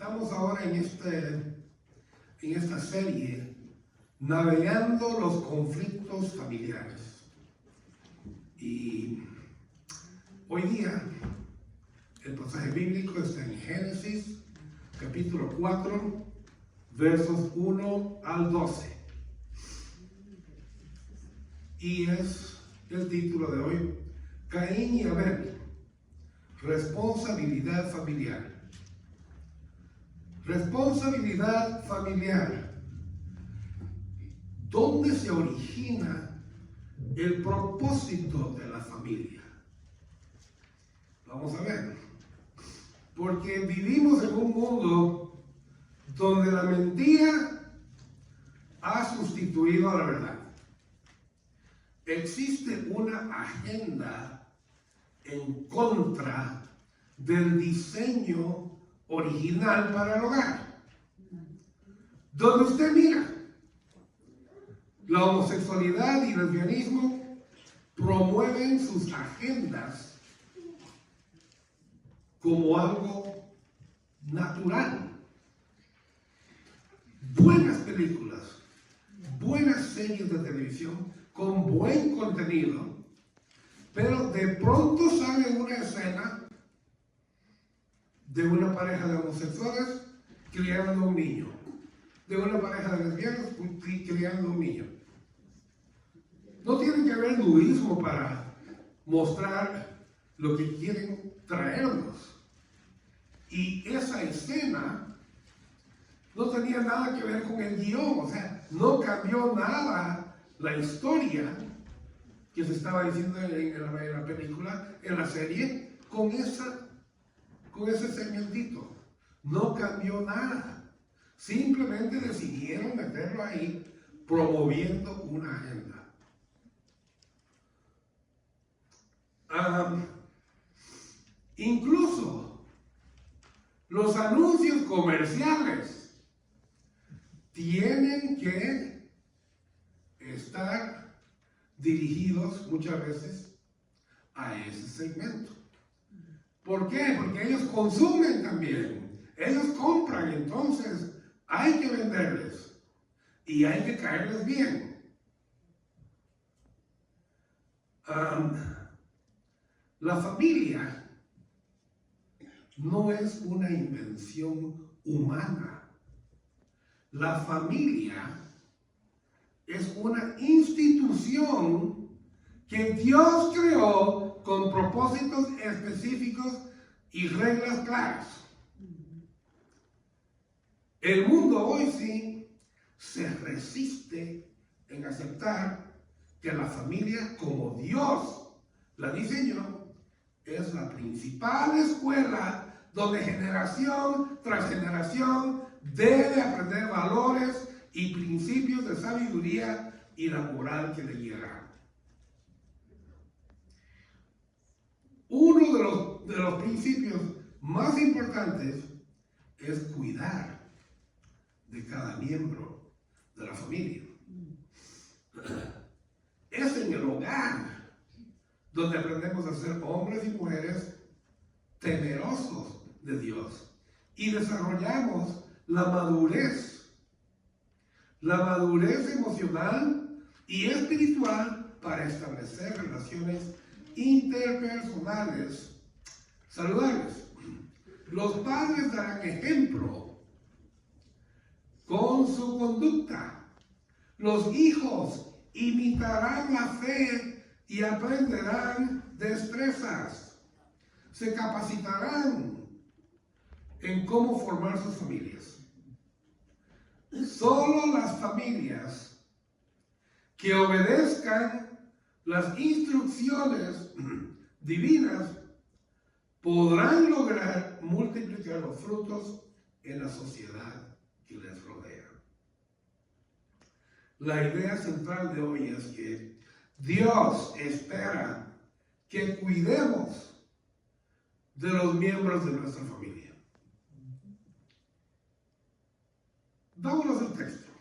Estamos ahora en esta serie, navegando los conflictos familiares. Y hoy día, el pasaje bíblico está en Génesis, capítulo 4, versos 1 al 12. Y es el título de hoy, Caín y Abel, responsabilidad familiar. Responsabilidad familiar. ¿Dónde se origina el propósito de la familia? Vamos a ver. Porque vivimos en un mundo donde la mentira ha sustituido a la verdad. Existe una agenda en contra del diseño original para el hogar. Donde usted mira, la homosexualidad y el lesbianismo promueven sus agendas como algo natural. Buenas películas, buenas series de televisión con buen contenido, pero de pronto sale una escena de una pareja de homosexuales criando un niño, de una pareja de lesbianos criando un niño. No tiene que haber nudismo para mostrar lo que quieren traernos. Y esa escena no tenía nada que ver con el guión, o sea, no cambió nada la historia que se estaba diciendo en la película, en la serie, con ese segmentito. No cambió nada. Simplemente decidieron meterlo ahí, promoviendo una agenda. Incluso los anuncios comerciales tienen que estar dirigidos muchas veces a ese segmento. ¿Por qué? Porque ellos consumen también, ellos compran, entonces hay que venderles y hay que caerles bien. La familia no es una invención humana. La familia es una institución que Dios creó con propósitos específicos y reglas claras. El mundo hoy sí se resiste en aceptar que la familia, como Dios la diseñó, es la principal escuela donde generación tras generación debe aprender valores y principios de sabiduría y la moral que le guiará. Uno de los principios más importantes es cuidar de cada miembro de la familia. Es en el hogar donde aprendemos a ser hombres y mujeres temerosos de Dios y desarrollamos la madurez emocional y espiritual para establecer relaciones interpersonales saludables. Los padres darán ejemplo con su conducta. Los hijos imitarán la fe y aprenderán destrezas. Se capacitarán en cómo formar sus familias. Solo las familias que obedezcan las instrucciones divinas podrán lograr multiplicar los frutos en la sociedad que les rodea. La idea central de hoy es que Dios espera que cuidemos de los miembros de nuestra familia. Vámonos al texto.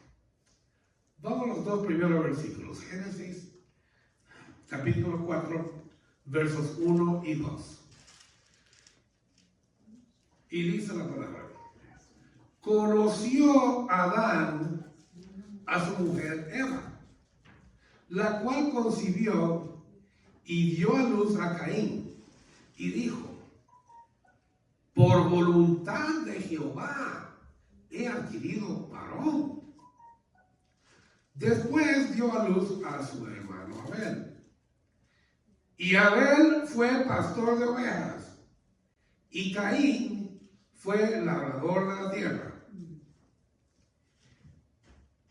Vamos a los dos primeros versículos. Génesis, capítulo 4, versos 1 y 2. Y dice la palabra: conoció Adán a su mujer Eva, la cual concibió y dio a luz a Caín, y dijo: por voluntad de Jehová he adquirido varón. Después dio a luz a su hermano Abel. Y Abel fue pastor de ovejas, y Caín fue labrador de la tierra.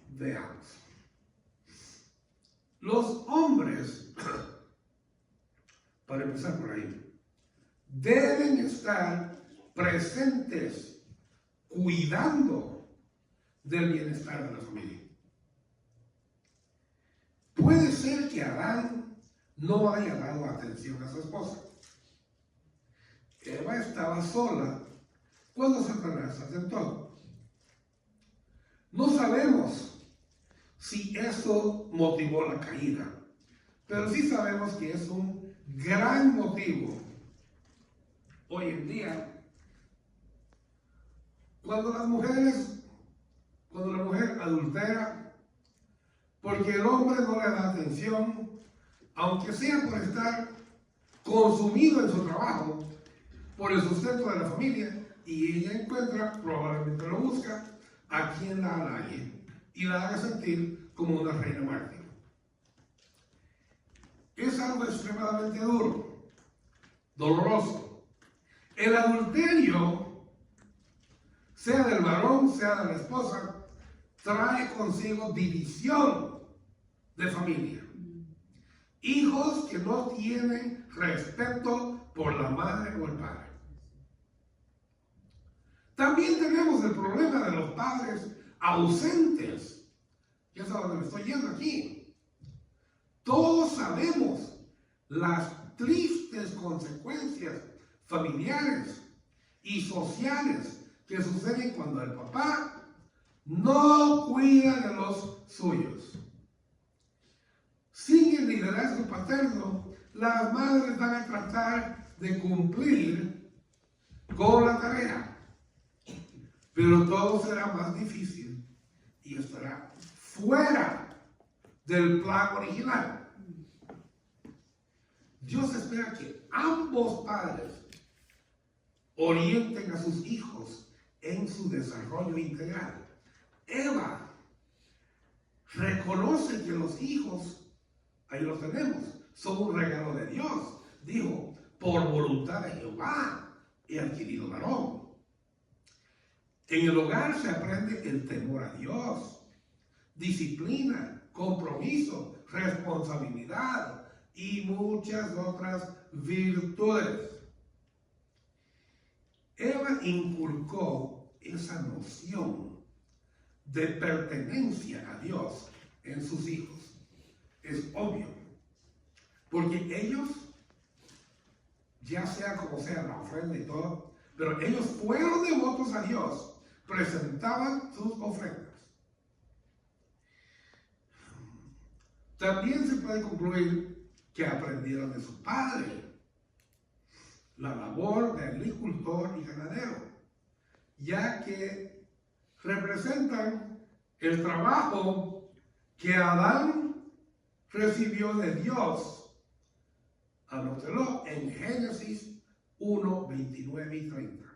Veamos. Los hombres, para empezar por ahí, deben estar presentes, cuidando del bienestar de la familia. Puede ser que Adán no haya dado atención a su esposa. Eva estaba sola cuando Satanás se tentó. No sabemos si eso motivó la caída, pero sí sabemos que es un gran motivo hoy en día cuando la mujer adultera, porque el hombre no le da atención, aunque sea por estar consumido en su trabajo, por el sustento de la familia, y ella encuentra, probablemente lo busca, a quien la halague y la haga sentir como una reina mártir. Es algo extremadamente duro, doloroso. El adulterio, sea del varón, sea de la esposa, trae consigo división de familia. Hijos que no tienen respeto por la madre o el padre. También tenemos el problema de los padres ausentes. Ya sabes dónde me estoy yendo aquí. Todos sabemos las tristes consecuencias familiares y sociales que suceden cuando el papá no cuida de los suyos. Sin el liderazgo paterno, las madres van a tratar de cumplir con la tarea, pero todo será más difícil y estará fuera del plan original. Dios espera que ambos padres orienten a sus hijos en su desarrollo integral. Eva reconoce que los hijos, ahí los tenemos, son un regalo de Dios. Dijo: por voluntad de Jehová he adquirido varón. En el hogar se aprende el temor a Dios, disciplina, compromiso, responsabilidad y muchas otras virtudes. Eva inculcó esa noción de pertenencia a Dios en sus hijos. Es obvio, porque ellos, ya sea como sea la ofrenda y todo, pero ellos fueron devotos a Dios, presentaban sus ofrendas. También se puede concluir que aprendieron de su padre la labor de agricultor y ganadero, ya que representan el trabajo que Adán recibió de Dios. Anótelo en Génesis 1, 29 y 30.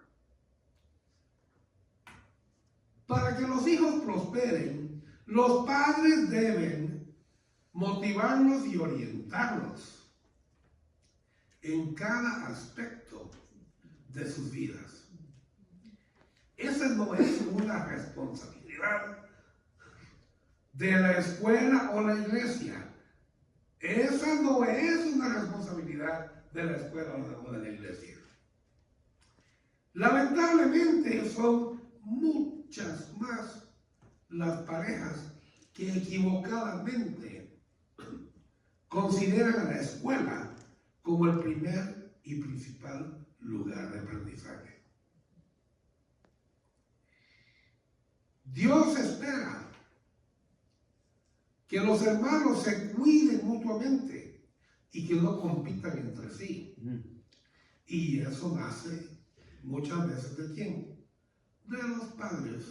Para que los hijos prosperen, los padres deben motivarlos y orientarlos en cada aspecto de sus vidas. Esa no es una responsabilidad de la escuela o la iglesia. Esa no es una responsabilidad de la escuela o de la iglesia. Lamentablemente son muchas más las parejas que equivocadamente consideran a la escuela como el primer y principal lugar de aprendizaje. Dios espera que los hermanos se cuiden mutuamente y que no compitan entre sí. Y eso nace muchas veces ¿de quién? de los padres,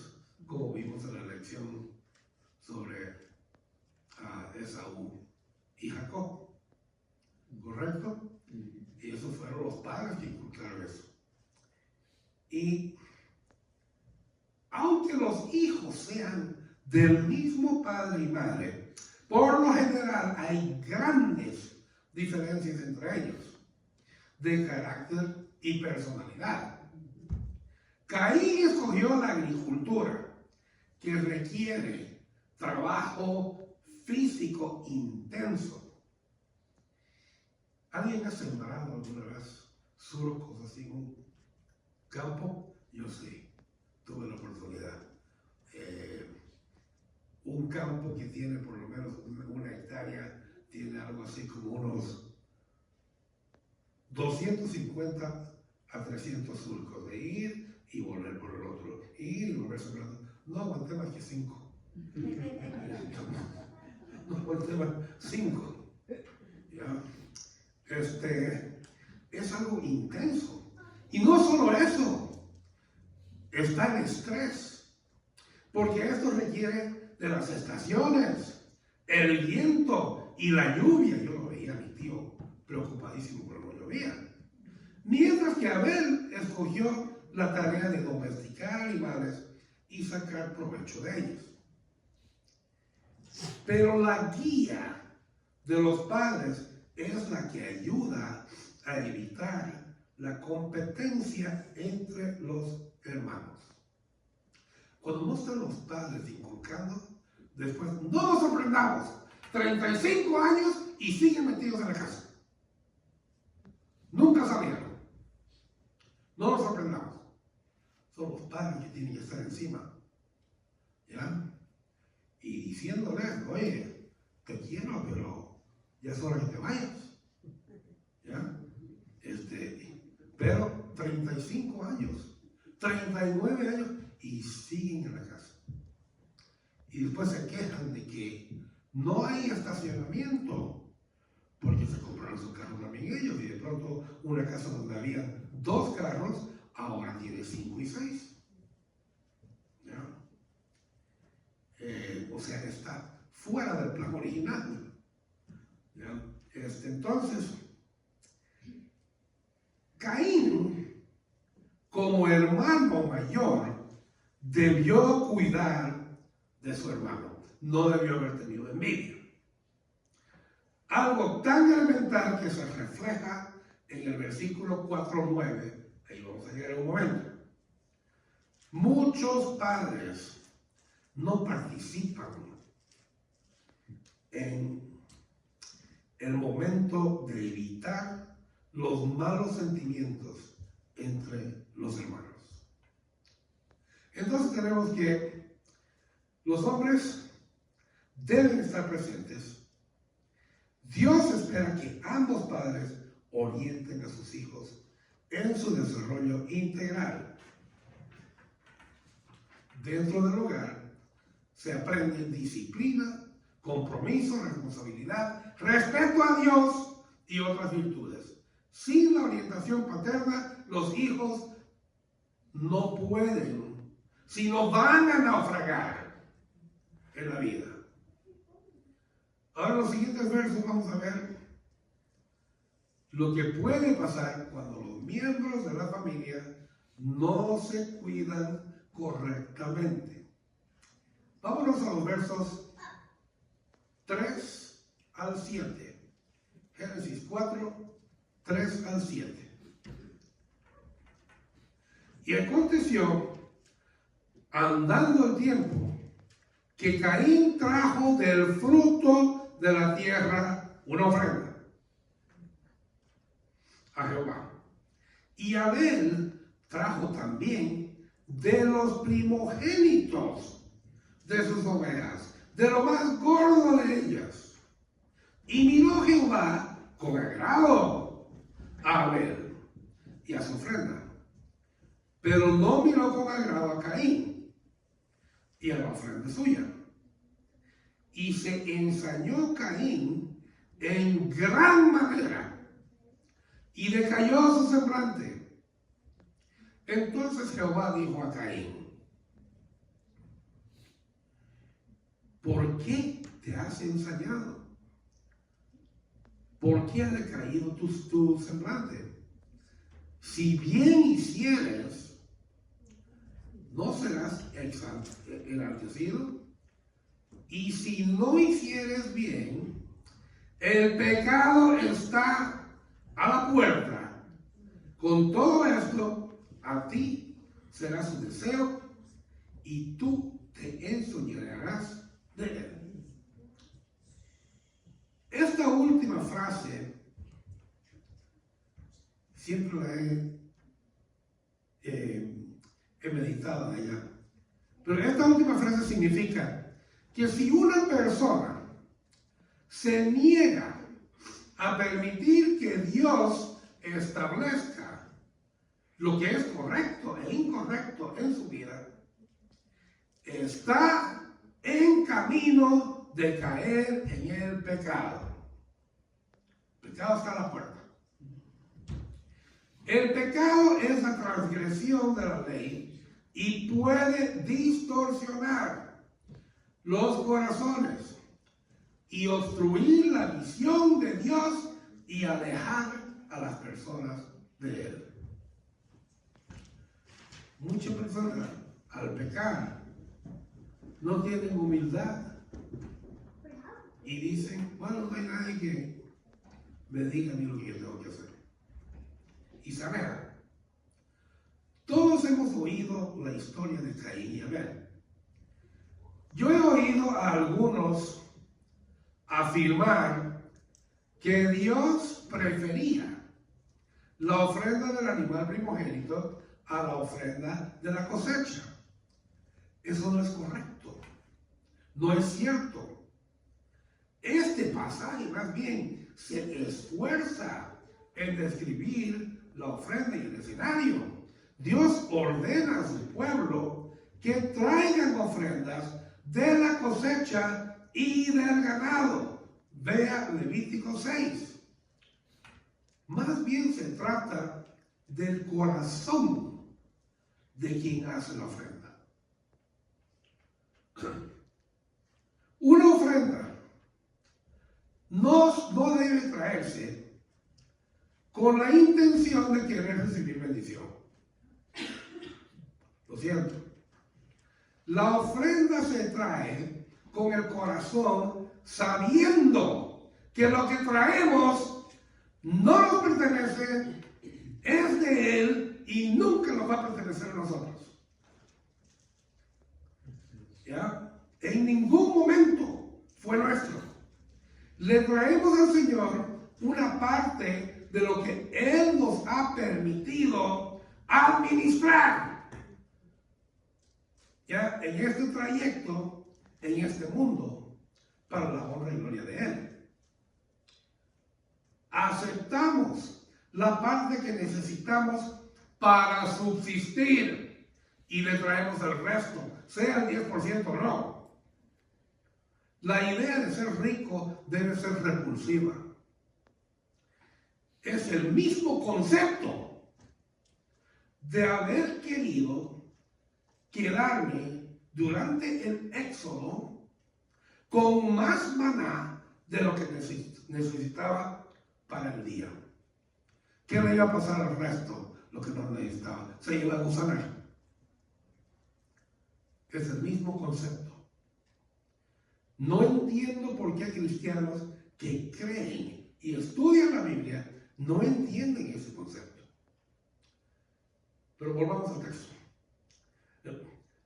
como vimos en la lección sobre Esaú y Jacob. ¿Correcto? Y esos fueron los padres que inculcaron eso. Y aunque los hijos sean del mismo padre y madre, por lo general hay grandes diferencias entre ellos, de carácter y personalidad. Caín escogió la agricultura, que requiere trabajo físico intenso. ¿Alguien ha sembrado alguna vez surcos así en un campo? Yo sí, tuve la oportunidad. Un campo que tiene por lo menos una hectárea, tiene algo así como unos 250 a 300 surcos, de ir y volver por el otro, ir y volver sembrando. No aguanté más que 5. No aguanté más 5. ¿Ya? Es algo intenso. Y no solo eso, está el estrés, porque esto requiere de las estaciones, el viento y la lluvia. Yo lo veía a mi tío preocupadísimo cuando no llovía. Mientras que Abel escogió la tarea de domesticar animales y sacar provecho de ellos. Pero la guía de los padres es la que ayuda a evitar la competencia entre los hermanos. Cuando no están los padres inculcando, después no nos sorprendamos, 35 años y siguen metidos en la casa. Nunca salieron. No nos sorprendamos. Son los padres que tienen que estar encima. ¿Ya? Y diciéndoles, oye, te quiero, pero ya es hora que te vayas. ¿Ya? Pero 35 años, 39 años y siguen en la casa. Y después se quejan de que no hay estacionamiento porque se compraron sus carros también ellos y de pronto una casa donde había 2 carros ahora tiene 5 y 6. ¿Ya? O sea, está fuera del plan original. ¿Ya? Entonces, Caín, como hermano mayor, debió cuidar de su hermano. No debió haber tenido envidia. Algo tan elemental que se refleja en el versículo 4:9. Ahí vamos a llegar en un momento. Muchos padres no participan en el momento de evitar los malos sentimientos entre los hermanos. Entonces tenemos que los hombres deben estar presentes. Dios espera que ambos padres orienten a sus hijos en su desarrollo integral. Dentro del hogar se aprende disciplina, compromiso, responsabilidad, respeto a Dios y otras virtudes. Sin la orientación paterna, los hijos no pueden, sino van a naufragar en la vida. Ahora en los siguientes versos vamos a ver lo que puede pasar cuando los miembros de la familia no se cuidan correctamente. Vámonos a los versos 3 al 7. Génesis 4, 3 al 7. Y aconteció, andando el tiempo, que Caín trajo del fruto de la tierra una ofrenda a Jehová. Y Abel trajo también de los primogénitos de sus ovejas, de lo más gordo de ellas. Y miró Jehová con agrado a Abel y a su ofrenda, pero no miró con agrado a Caín y a la ofrenda suya. Y se ensañó Caín en gran manera, y decayó su semblante, Entonces Jehová dijo a Caín: ¿por qué te has ensañado? ¿Por qué ha decaído tu semblante? Si bien hicieres, no serás enaltecido. Y si no hicieres bien, el pecado está a la puerta. Con todo esto, a ti será su deseo y tú te enseñorearás de él. Esta última frase siempre la he meditado en ella. Pero esta última frase significa que si una persona se niega a permitir que Dios establezca lo que es correcto e incorrecto en su vida, está en camino de caer en el pecado. El pecado está a la puerta. El pecado es la transgresión de la ley y puede distorsionar los corazones y obstruir la visión de Dios y alejar a las personas de Él. Muchas personas al pecar no tienen humildad y dicen: bueno, no hay nadie que me diga a mí lo que yo tengo que hacer. Y se alejan. Todos hemos oído la historia de Caín y Abel. Yo he oído a algunos afirmar que Dios prefería la ofrenda del animal primogénito a la ofrenda de la cosecha. Eso no es correcto. No es cierto. Este pasaje más bien se esfuerza en describir la ofrenda y el escenario. Dios ordena a su pueblo que traigan ofrendas de la cosecha y del ganado. Vea Levítico 6. Más bien se trata del corazón de quien hace la ofrenda. Una ofrenda no debe traerse con la intención de querer recibir bendición. Lo siento. La ofrenda se trae con el corazón sabiendo que lo que traemos no nos pertenece, es de Él y nunca nos va a pertenecer a nosotros. ¿Ya? En ningún momento fue nuestro. Le traemos al Señor una parte de lo que Él nos ha permitido administrar. Ya en este trayecto, en este mundo, para la honra y gloria de Él. Aceptamos la parte que necesitamos para subsistir y le traemos el resto, sea el 10% o no. La idea de ser rico debe ser repulsiva. Es el mismo concepto de haber querido quedarme durante el éxodo con más maná de lo que necesitaba para el día. ¿Qué le iba a pasar al resto? Lo que no necesitaba. Se iba a gusanar. Es el mismo concepto. No entiendo por qué cristianos que creen y estudian la Biblia no entienden ese concepto. Pero volvamos al texto.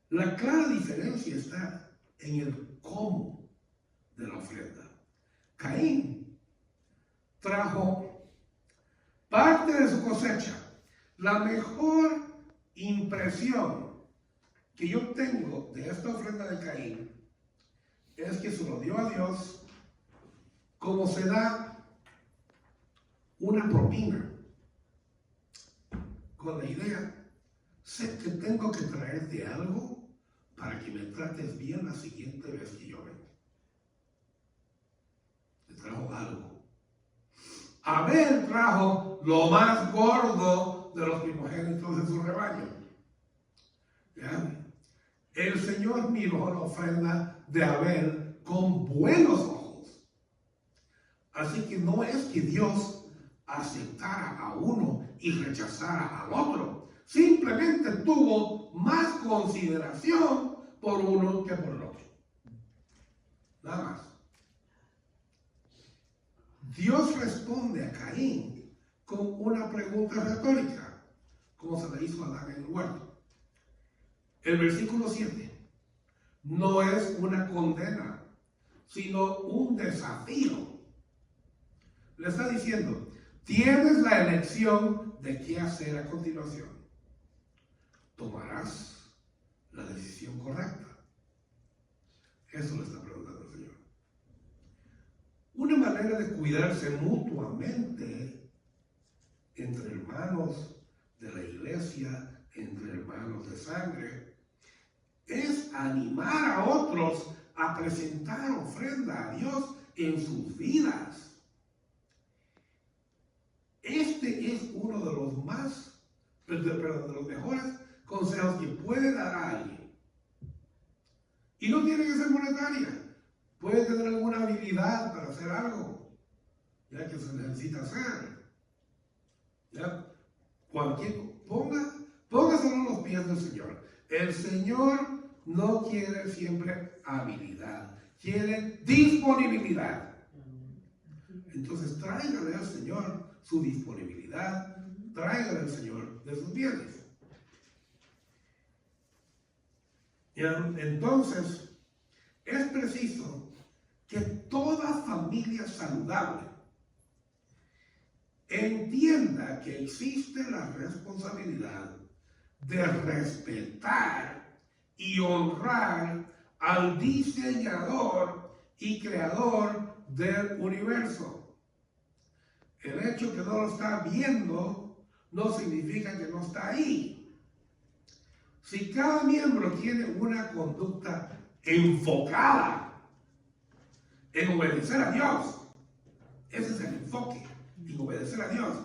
La clara diferencia está en el cómo de la ofrenda. Caín trajo parte de su cosecha. La mejor impresión que yo tengo de esta ofrenda de Caín es que se lo dio a Dios como se da una propina, con la idea: sé que tengo que traerte algo para que me trates bien la siguiente vez que yo venga. Le trajo algo. Abel trajo lo más gordo de los primogénitos de su rebaño. ¿Ya? El Señor miró la ofrenda de Abel con buenos ojos. Así que no es que Dios aceptara a uno y rechazara al otro. Simplemente tuvo más consideración por uno que por el otro. Nada más. Dios responde a Caín con una pregunta retórica, como se le hizo a Adán en el huerto. El versículo 7 no es una condena, sino un desafío. Le está diciendo, tienes la elección de qué hacer a continuación. ¿Tomarás la decisión correcta? Eso le está preguntando el Señor. Una manera de cuidarse mutuamente entre hermanos de la iglesia, entre hermanos de sangre, es animar a otros a presentar ofrenda a Dios en sus vidas. Este es uno de los de los mejores consejos que puede dar a alguien. Y no tiene que ser monetaria. Puede tener alguna habilidad para hacer algo, ya que se necesita hacer. ¿Ya? Póngaselo en los pies del Señor. El Señor no quiere siempre habilidad, quiere disponibilidad. Entonces tráigale al Señor su disponibilidad, tráigale al Señor de sus bienes. Entonces, es preciso que toda familia saludable entienda que existe la responsabilidad de respetar y honrar al diseñador y creador del universo. El hecho que no lo está viendo no significa que no está ahí. Si cada miembro tiene una conducta enfocada en obedecer a Dios, ese es el enfoque, en obedecer a Dios,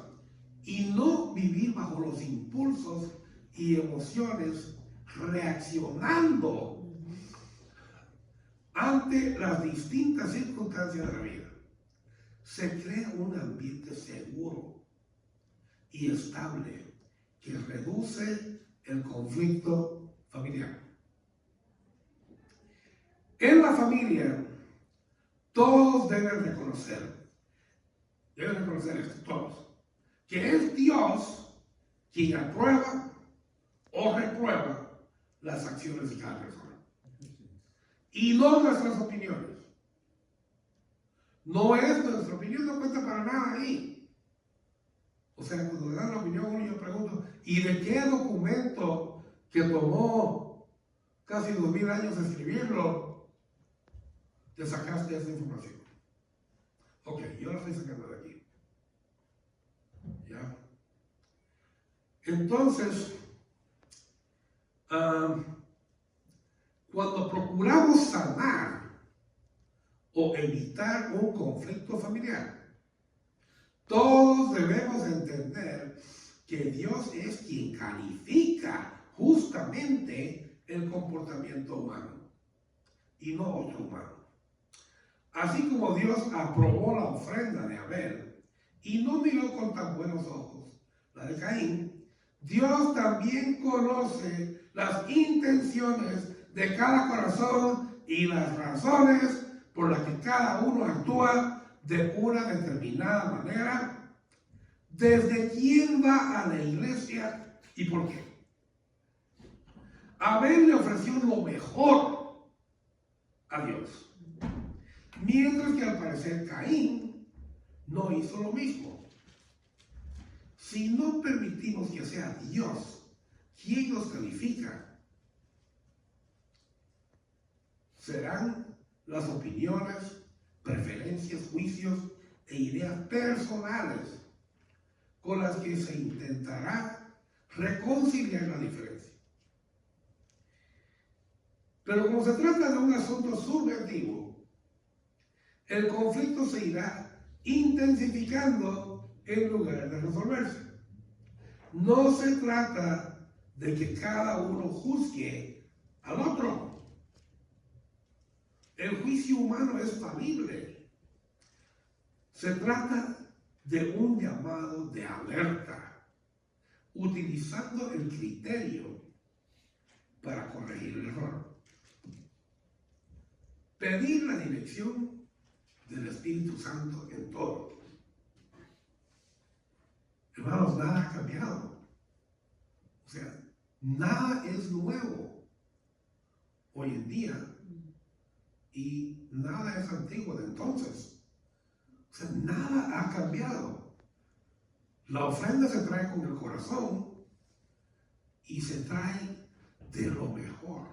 y no vivir bajo los impulsos y emociones reaccionando ante las distintas circunstancias de la vida, se crea un ambiente seguro y estable que reduce el conflicto familiar. En la familia, todos deben reconocer esto, todos, que es Dios quien aprueba o reprueba las acciones de cada persona. Y no nuestras opiniones. No es nuestra opinión, no cuenta para nada ahí. O sea, cuando le dan la opinión, yo pregunto, ¿y de qué documento que tomó casi 2000 años escribirlo, te sacaste esa información? Ok, yo la estoy sacando de aquí. ¿Ya? Entonces, cuando procuramos sanar o evitar un conflicto familiar, todos debemos entender que Dios es quien califica justamente el comportamiento humano y no otro humano. Así como Dios aprobó la ofrenda de Abel y no miró con tan buenos ojos la de Caín, Dios también conoce las intenciones de cada corazón y las razones por las que cada uno actúa de una determinada manera, desde quién va a la iglesia y por qué. Abel le ofreció lo mejor a Dios, mientras que al parecer Caín no hizo lo mismo. Si no permitimos que sea Dios quien nos califica, serán las opiniones, preferencias, juicios e ideas personales con las que se intentará reconciliar la diferencia. Pero como se trata de un asunto subjetivo, el conflicto se irá intensificando en lugar de resolverse. no se trata de que cada uno juzgue al otro. El juicio humano es falible. Se trata de un llamado de alerta, utilizando el criterio para corregir el error. Pedir la dirección del Espíritu Santo en todo. Hermanos, nada ha cambiado. O sea, nada es nuevo hoy en día y nada es antiguo de entonces. O sea, nada ha cambiado. La ofrenda se trae con el corazón y se trae de lo mejor,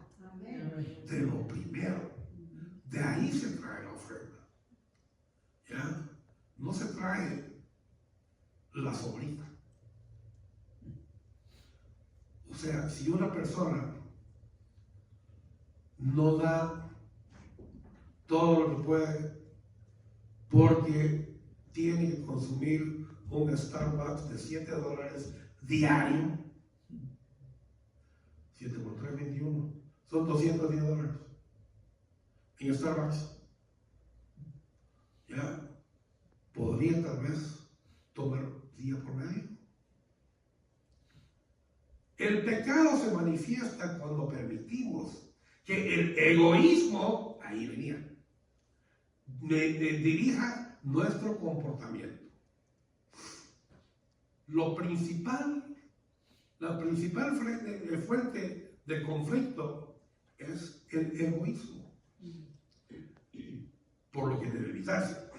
de lo primero. De ahí se trae la ofrenda. ¿Ya? No se trae la sobrita. O sea, si una persona no da todo lo que puede porque tiene que consumir un Starbucks de $7 diario, 7 por 3, 21, son $210 en Starbucks. Ya podría tal vez tomar día por medio. El pecado se manifiesta cuando permitimos que el egoísmo, ahí venía, dirija nuestro comportamiento. La principal fuente de conflicto es el egoísmo, por lo que debe evitarse.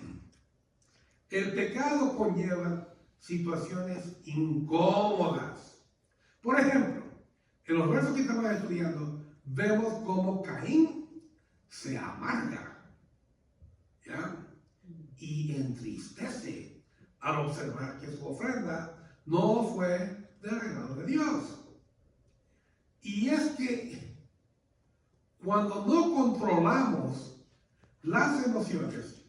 El pecado conlleva situaciones incómodas. Por ejemplo, en los versos que estamos estudiando, vemos cómo Caín se amarga, ¿ya? Y entristece al observar que su ofrenda no fue del agrado de Dios. Y es que cuando no controlamos las emociones,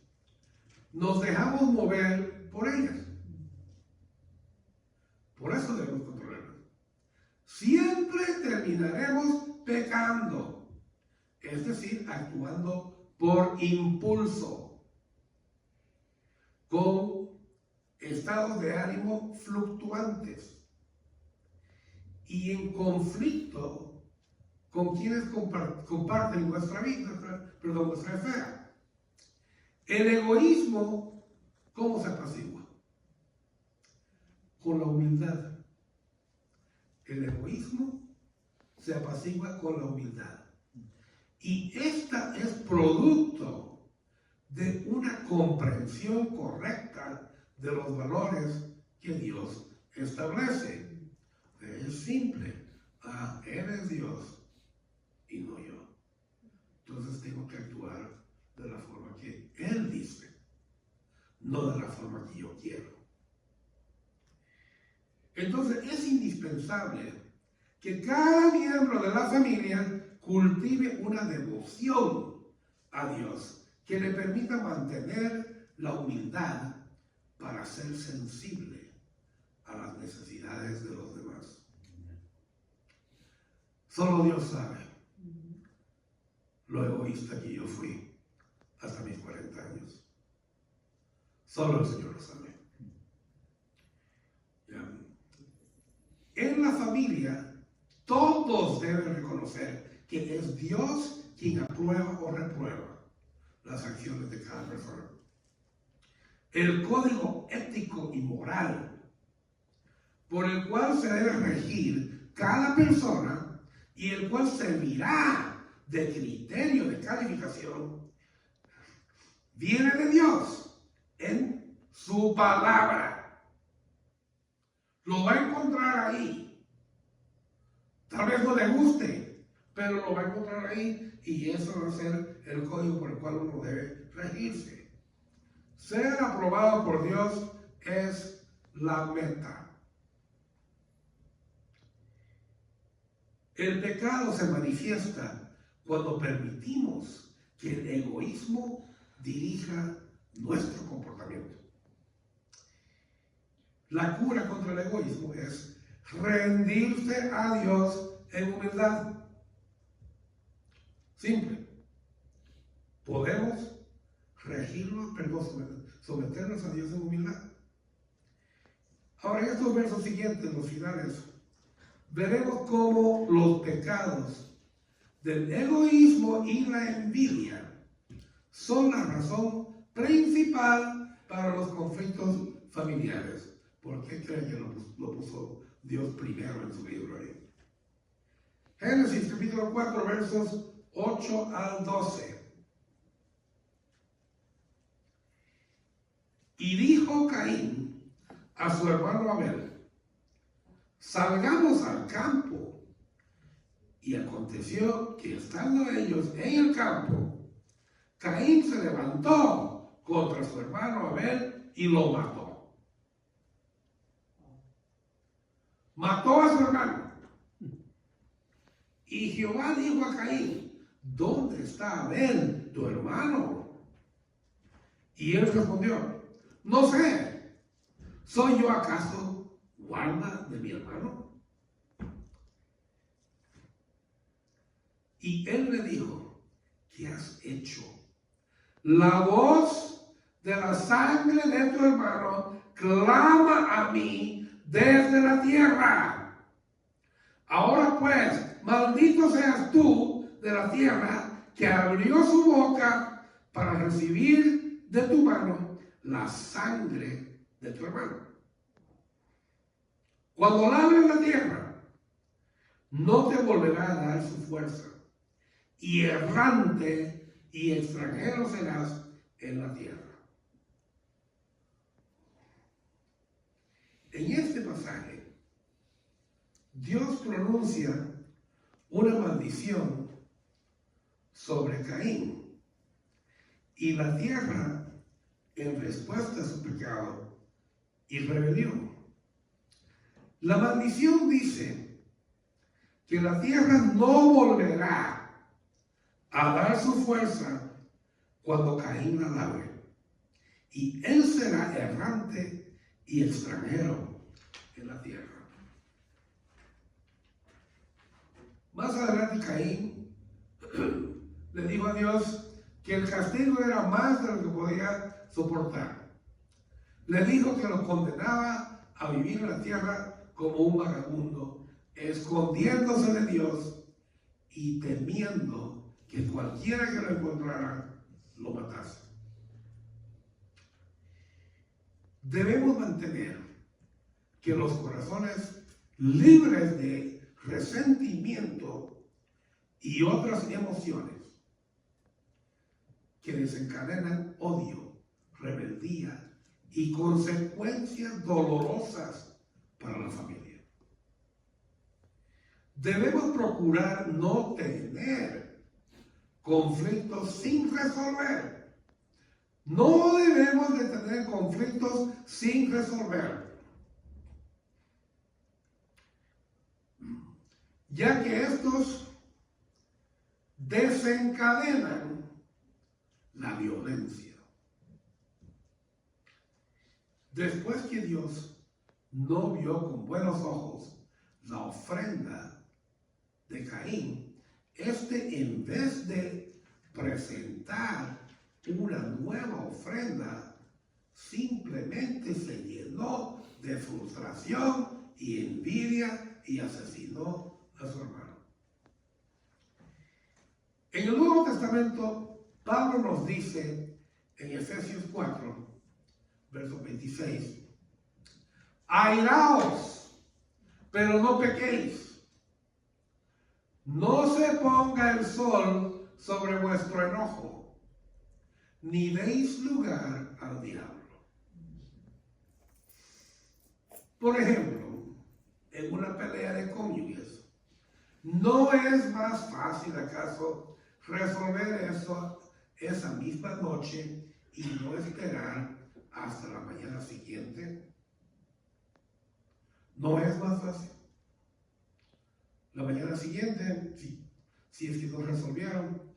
nos dejamos mover por ellas. Por eso debemos controlarlas. Siempre terminaremos pecando, es decir, actuando por impulso, con estados de ánimo fluctuantes y en conflicto con quienes comparten nuestra vida, nuestra fe. El egoísmo, ¿cómo se apacigua? Con la humildad. El egoísmo se apacigua con la humildad. Y esta es producto de una comprensión correcta de los valores que Dios establece. Es simple. Él es Dios y no yo. Entonces tengo que actuar de la forma que Él dice, no de la forma que yo quiero. Entonces es indispensable que cada miembro de la familia cultive una devoción a Dios que le permita mantener la humildad para ser sensible a las necesidades de los demás. Solo Dios sabe lo egoísta que yo fui hasta mis 40 años. Solo el Señor lo sabe. En la familia, todos deben reconocer que es Dios quien aprueba o reprueba las acciones de cada persona. El código ético y moral por el cual se debe regir cada persona y el cual servirá de criterio de calificación, viene de Dios en su palabra. Lo va a encontrar ahí. Tal vez no le guste, pero lo va a encontrar ahí y eso va a ser el código por el cual uno debe regirse. Ser aprobado por Dios es la meta. El pecado se manifiesta cuando permitimos que el egoísmo dirija nuestro comportamiento. La cura contra el egoísmo es rendirse a Dios en humildad. Simple. Podemos regirnos, perdón, someternos a Dios en humildad. Ahora, en estos versos siguientes, los finales, veremos cómo los pecados del egoísmo y la envidia son la razón principal para los conflictos familiares. ¿Por qué creen que lo puso Dios primero en su libro ahí? Génesis capítulo 4, versos 8 al 12. Y dijo Caín a su hermano Abel: salgamos al campo. Y aconteció que estando ellos en el campo, Caín se levantó contra su hermano Abel y lo mató. Mató a su hermano. Y Jehová dijo a Caín: ¿dónde está Abel, tu hermano? Y él respondió: no sé, ¿soy yo acaso guarda de mi hermano? Y él le dijo: ¿qué has hecho? La voz de la sangre de tu hermano clama a mí desde la tierra. Ahora pues, maldito seas tú de la tierra que abrió su boca para recibir de tu mano la sangre de tu hermano. Cuando labres la tierra, no te volverá a dar su fuerza, y errante y extranjero serás en la tierra. En este pasaje, Dios pronuncia una maldición sobre Caín y la tierra en respuesta a su pecado y rebelión. La maldición dice que la tierra no volverá a dar su fuerza cuando Caín la labre, y él será errante y extranjero en la tierra. Más adelante Caín le dijo a Dios que el castigo era más de lo que podía soportar. Le dijo que lo condenaba a vivir en la tierra como un vagabundo, escondiéndose de Dios y temiendo que cualquiera que lo encontrara lo matase. Debemos mantener que los corazones libres de resentimiento y otras emociones que desencadenan odio, rebeldía y consecuencias dolorosas para la familia. Debemos procurar no tener conflictos sin resolver. No debemos de tener conflictos sin resolver, ya que estos desencadenan la violencia. Después que Dios no vio con buenos ojos la ofrenda de Caín, en vez de presentar una nueva ofrenda, simplemente se llenó de frustración y envidia y asesinó a su hermano. En el Nuevo Testamento, Pablo nos dice en Efesios 4, verso 26, airaos, pero no pequéis. No se ponga el sol sobre vuestro enojo, ni deis lugar al diablo. Por ejemplo, en una pelea de cónyuges, ¿no es más fácil acaso resolver eso esa misma noche y no esperar hasta la mañana siguiente? ¿No es más fácil? La mañana siguiente, si es que no resolvieron,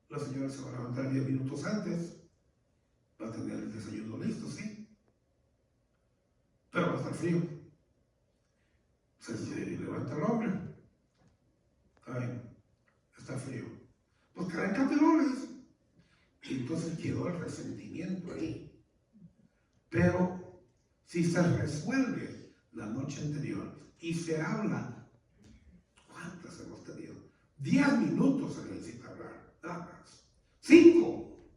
la señora se va a levantar 10 minutos antes, va a tener el desayuno listo, sí, pero va a estar frío. levanta el hombre. Ay, está frío. Pues caen caperones. Y entonces quedó el resentimiento ahí. Pero si se resuelve la noche anterior y se habla, ¿cuántas hemos tenido? 10 minutos se necesita hablar, nada más. 5.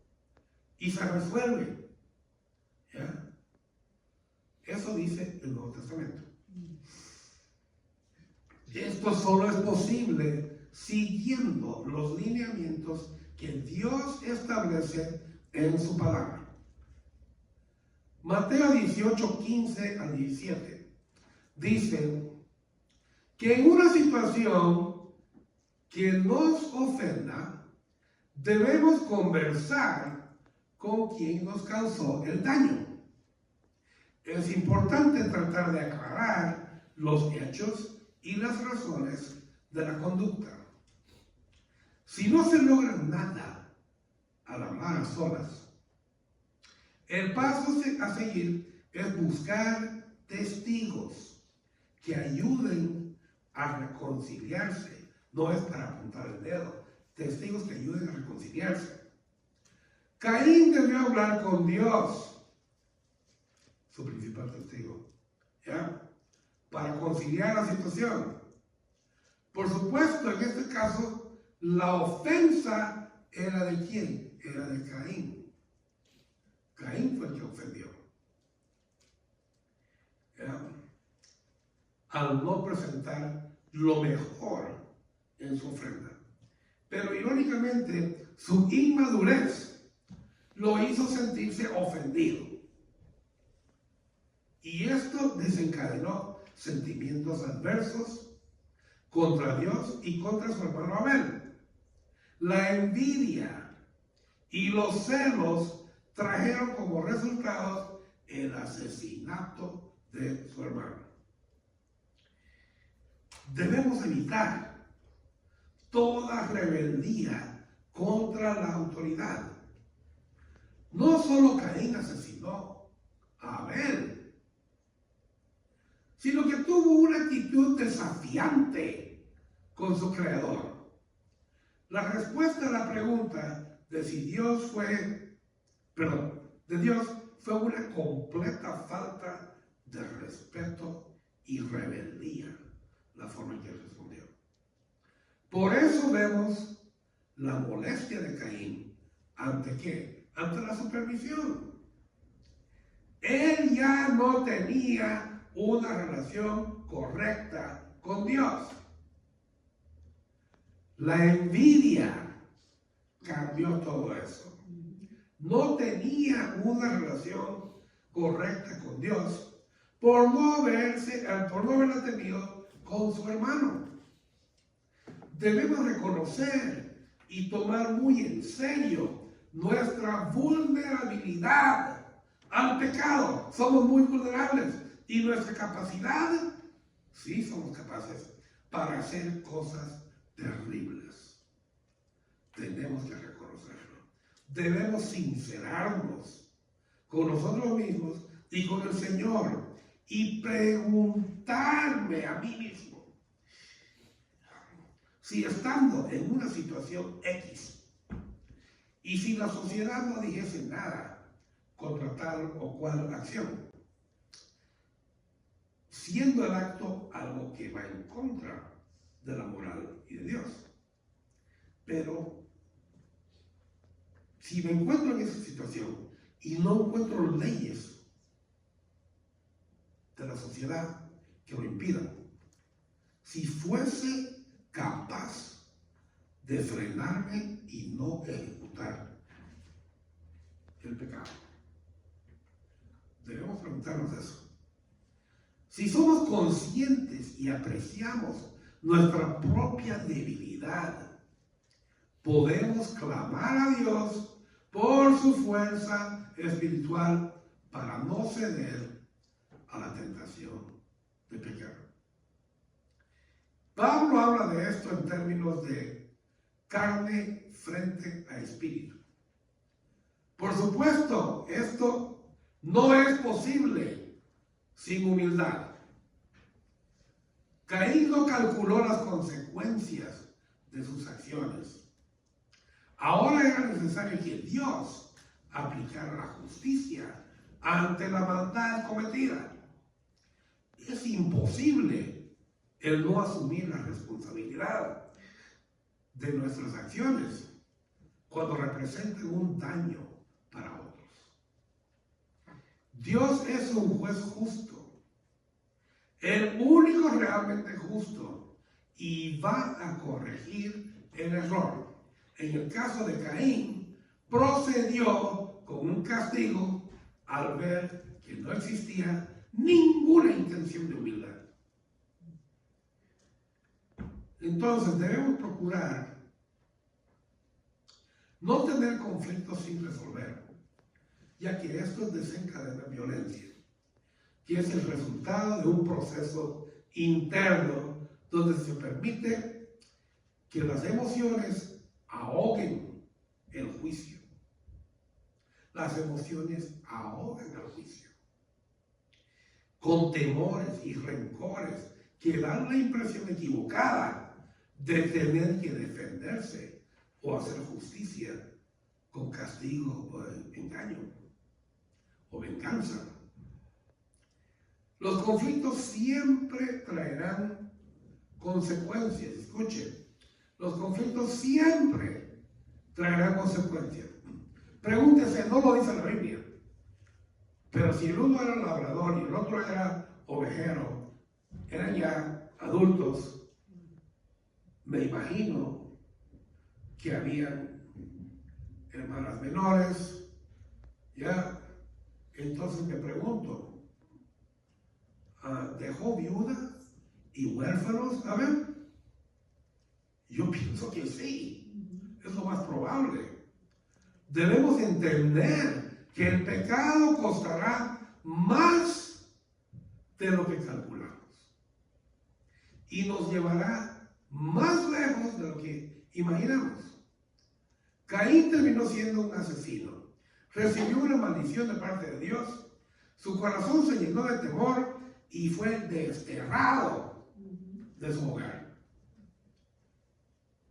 Y se resuelve. ¿Ya? Eso dice el Nuevo Testamento. Esto solo es posible siguiendo los lineamientos que Dios establece en su palabra. Mateo 18, 15 al 17 dice que en una situación que nos ofenda, debemos conversar con quien nos causó el daño. Es importante tratar de aclarar los hechos y las razones de la conducta. Si no se logra nada al hablar a solas, el paso a seguir es buscar testigos que ayuden a reconciliarse. No es para apuntar el dedo, testigos que ayuden a reconciliarse. Caín debió hablar con Dios, su principal testigo, ¿ya? Para conciliar la situación. Por supuesto, en este caso, la ofensa era de ¿quién? Era de Caín. Caín fue el que ofendió. ¿Ya? Al no presentar lo mejor en su ofrenda. Pero irónicamente, su inmadurez lo hizo sentirse ofendido. Y esto desencadenó sentimientos adversos contra Dios y contra su hermano Abel. La envidia y los celos trajeron como resultado el asesinato de su hermano. Debemos evitar toda rebeldía contra la autoridad. No solo Caín asesinó a Abel, sino que tuvo una actitud desafiante con su creador. La respuesta a la pregunta de si Dios fue, de Dios fue una completa falta de respeto y rebeldía, la forma en que él respondió. Por eso vemos la molestia de Caín. ¿Ante qué? Ante la supervisión. Él ya no tenía una relación correcta con Dios. La envidia cambió todo eso. No tenía una relación correcta con Dios por no haberla tenido con su hermano. Debemos reconocer y tomar muy en serio nuestra vulnerabilidad al pecado. Somos muy vulnerables y nuestra capacidad, sí somos capaces para hacer cosas terribles. Tenemos que reconocerlo. Debemos sincerarnos con nosotros mismos y con el Señor y preguntarme a mí mismo si estando en una situación X y si la sociedad no dijese nada contra tal o cual acción, siendo el acto algo que va en contra de la moral y de Dios. Pero si me encuentro en esa situación y no encuentro leyes de la sociedad que lo impidan, si fuese capaz de frenarme y no ejecutar el pecado, debemos preguntarnos eso. Si somos conscientes y apreciamos nuestra propia debilidad, podemos clamar a Dios por su fuerza espiritual para no ceder a la tentación de pecar. Pablo habla de esto en términos de carne frente a espíritu. Por supuesto, esto no es posible sin humildad. Caín no calculó las consecuencias de sus acciones. Ahora era necesario que Dios aplicara la justicia ante la maldad cometida. Es imposible el no asumir la responsabilidad de nuestras acciones cuando representan un daño para otros. Dios es un juez justo, el único realmente justo, y va a corregir el error. En el caso de Caín, procedió con un castigo al ver que no existía ninguna intención de humildad. Entonces debemos procurar no tener conflictos sin resolver, ya que estos desencadenan violencia, que es el resultado de un proceso interno donde se permite que las emociones ahoguen el juicio. Las emociones ahogan el juicio, con temores y rencores que dan la impresión equivocada de tener que defenderse o hacer justicia con castigo o engaño o venganza. Los conflictos siempre traerán consecuencias. Escuchen, los conflictos siempre traerán consecuencias. Pregúntese, no lo dice la Biblia, pero si el uno era labrador y el otro era ovejero, eran ya adultos, me imagino que habían hermanas menores, ya. Entonces me pregunto, ¿dejó viuda y huérfanos? A ver, yo pienso que sí, es lo más probable. Debemos entender que el pecado costará más de lo que calculamos y nos llevará más lejos de lo que imaginamos. Caín terminó siendo un asesino. Recibió una maldición de parte de Dios. Su corazón se llenó de temor y fue desterrado de su hogar.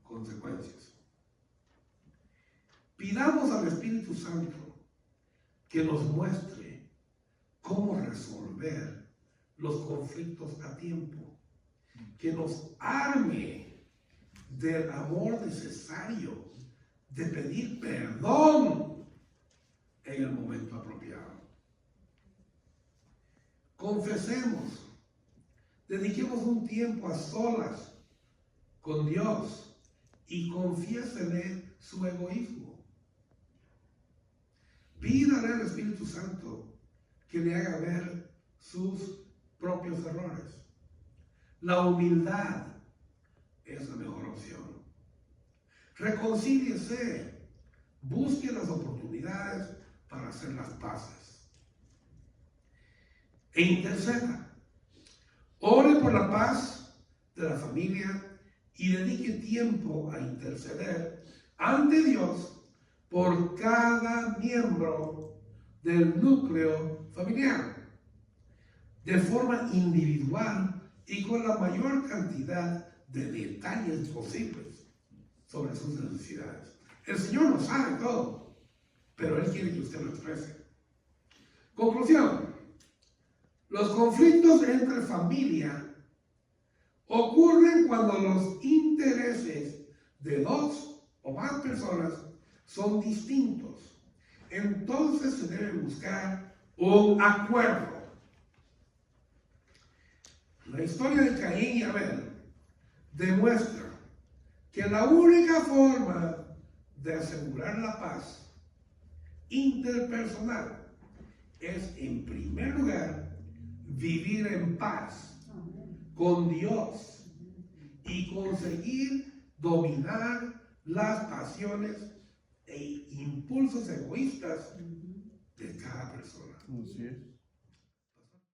Consecuencias. Pidamos al Espíritu Santo que nos muestre cómo resolver los conflictos a tiempo, que nos arme del amor necesario de pedir perdón en el momento apropiado. Confesemos, dediquemos un tiempo a solas con Dios y confiésele su egoísmo. Pídale al Espíritu Santo que le haga ver sus propios errores. La humildad es la mejor opción. Reconcíliese, busque las oportunidades para hacer las paces. E interceda. Ore por la paz de la familia y dedique tiempo a interceder ante Dios por cada miembro del núcleo familiar, de forma individual y con la mayor cantidad de detalles posibles sobre sus necesidades. El Señor lo sabe todo, pero Él quiere que usted lo exprese. Conclusión. Los conflictos entre familia ocurren cuando los intereses de dos o más personas son distintos. Entonces se debe buscar un acuerdo. La historia de Caín y Abel demuestra que la única forma de asegurar la paz interpersonal es, en primer lugar, vivir en paz con Dios y conseguir dominar las pasiones e impulsos egoístas de cada persona. Así es.